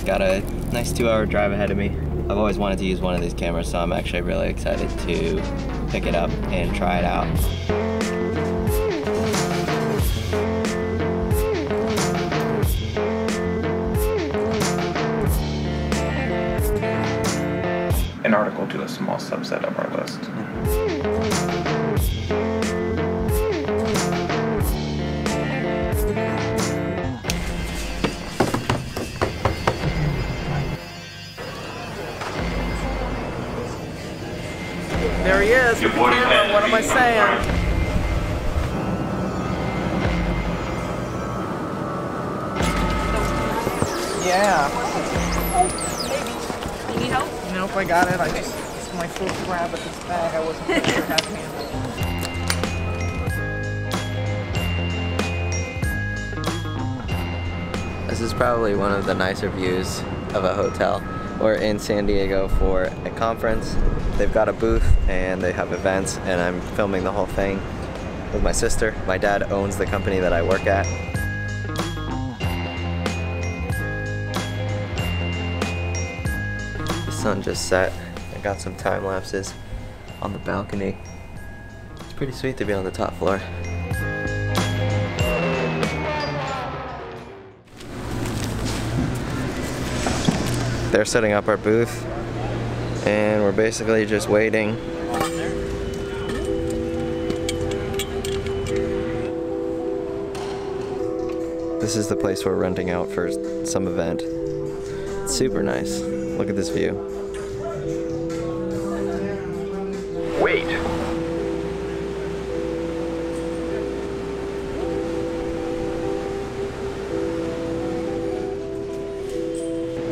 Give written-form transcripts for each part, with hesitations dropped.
Got a nice 2-hour drive ahead of me. I've always wanted to use one of these cameras, so I'm actually really excited to pick it up and try it out. An article to a small subset of our list. There he is with the camera. What am I saying? Yeah. You need help? Nope, I got it. I just my first grab at this bag. I wasn't sure how to handle it. This is probably one of the nicer views of a hotel. We're in San Diego for a conference. They've got a booth and they have events, and I'm filming the whole thing with my sister. My dad owns the company that I work at. The sun just set. I got some time lapses on the balcony. It's pretty sweet to be on the top floor. They're setting up our booth, and we're basically just waiting. This is the place we're renting out for some event. It's super nice. Look at this view. Wait.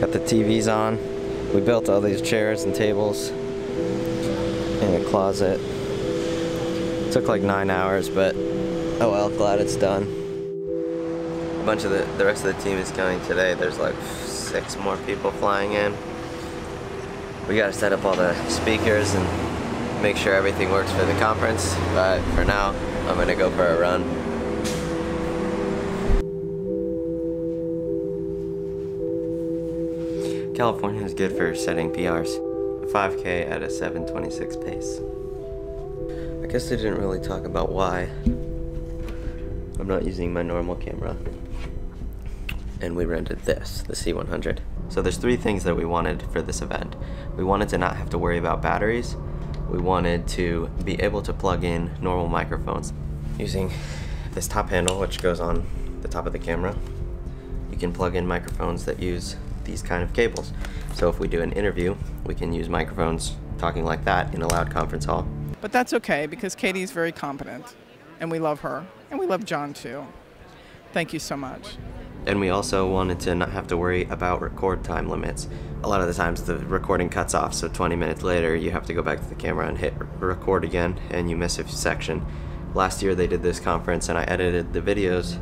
Got the TVs on. We built all these chairs and tables in a closet. Took like 9 hours, but oh well, glad it's done. A bunch of the rest of the team is coming today. There's like 6 more people flying in. We gotta set up all the speakers and make sure everything works for the conference, but for now, I'm gonna go for a run. California is good for setting PRs. A 5K at a 7:26 pace. I guess they didn't really talk about why I'm not using my normal camera. And we rented this, the C100. So there's 3 things that we wanted for this event. We wanted to not have to worry about batteries. We wanted to be able to plug in normal microphones. Using this top handle, which goes on the top of the camera, you can plug in microphones that use these kind of cables. So if we do an interview, we can use microphones talking like that in a loud conference hall. But that's okay, because Katie's very competent, and we love her, and we love John too. Thank you so much. And we also wanted to not have to worry about record time limits. A lot of the times the recording cuts off, so 20 minutes later you have to go back to the camera and hit record again, and you miss a section. Last year they did this conference and I edited the videos,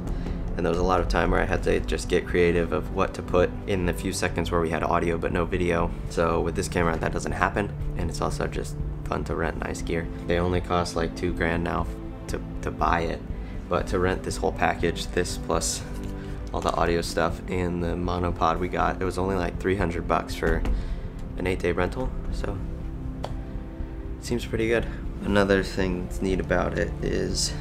and there was a lot of time where I had to just get creative of what to put in the few seconds where we had audio but no video. So with this camera that doesn't happen, and it's also just fun to rent nice gear. They only cost like $2 grand now to buy it, but to rent this whole package, this plus all the audio stuff and the monopod we got, it was only like 300 bucks for an 8-day rental, so it seems pretty good. Another thing that's neat about it is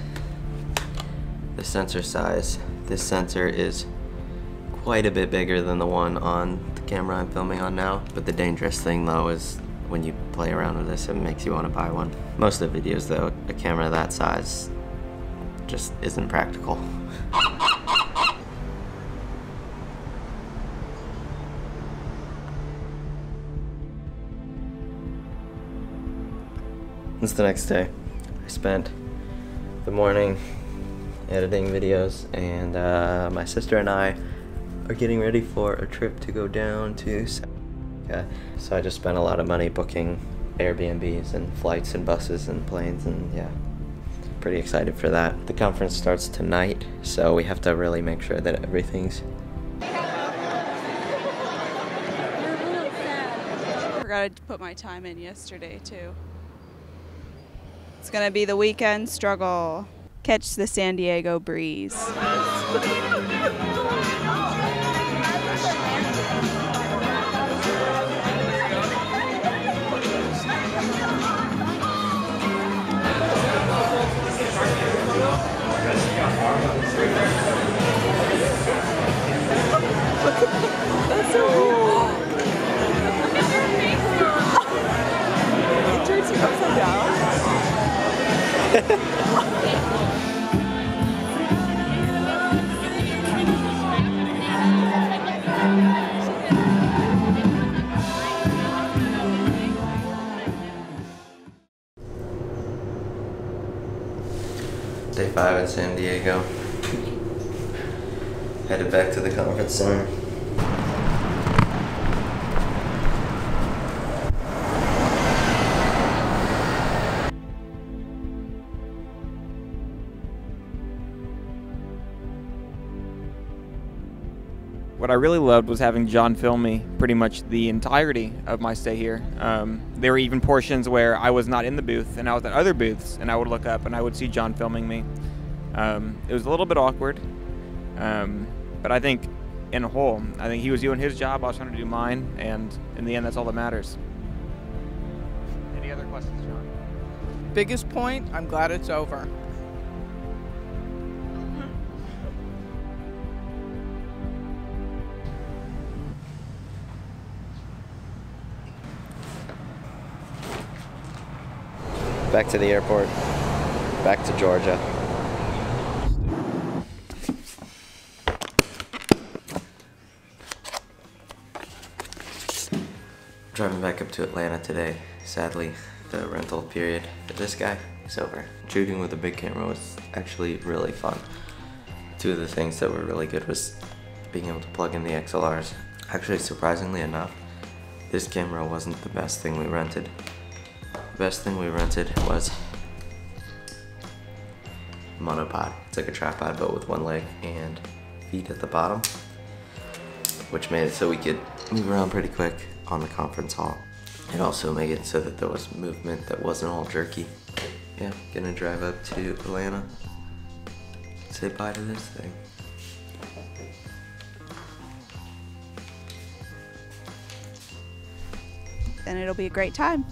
the sensor size. This sensor is quite a bit bigger than the one on the camera I'm filming on now, but the dangerous thing though is when you play around with this, it makes you want to buy one. Most of the videos though, a camera that size just isn't practical. It's the next day. I spent the morning editing videos, and my sister and I are getting ready for a trip to go down to South America. So I just spent a lot of money booking Airbnbs and flights and buses and planes, and yeah, pretty excited for that. The conference starts tonight, so we have to really make sure that everything's I forgot to put my time in yesterday too. It's gonna be the weekend struggle. Catch the San Diego breeze. 5 in San Diego. Headed back to the conference center. What I really loved was having John film me pretty much the entirety of my stay here. There were even portions where I was not in the booth and I was at other booths, and I would look up and I would see John filming me. It was a little bit awkward, but I think in a whole, I think he was doing his job, I was trying to do mine, and in the end, that's all that matters. Any other questions, John? Biggest point, I'm glad it's over. Back to the airport. Back to Georgia. Driving back up to Atlanta today. Sadly, the rental period for this guy is over. Shooting with a big camera was actually really fun. Two of the things that were really good was being able to plug in the XLRs. Actually, surprisingly enough, this camera wasn't the best thing we rented. The best thing we rented was a monopod. It's like a tripod but with one leg and feet at the bottom, which made it so we could move around pretty quick on the conference hall. It also made it so that there was movement that wasn't all jerky. Yeah, gonna drive up to Atlanta, say bye to this thing. And it'll be a great time.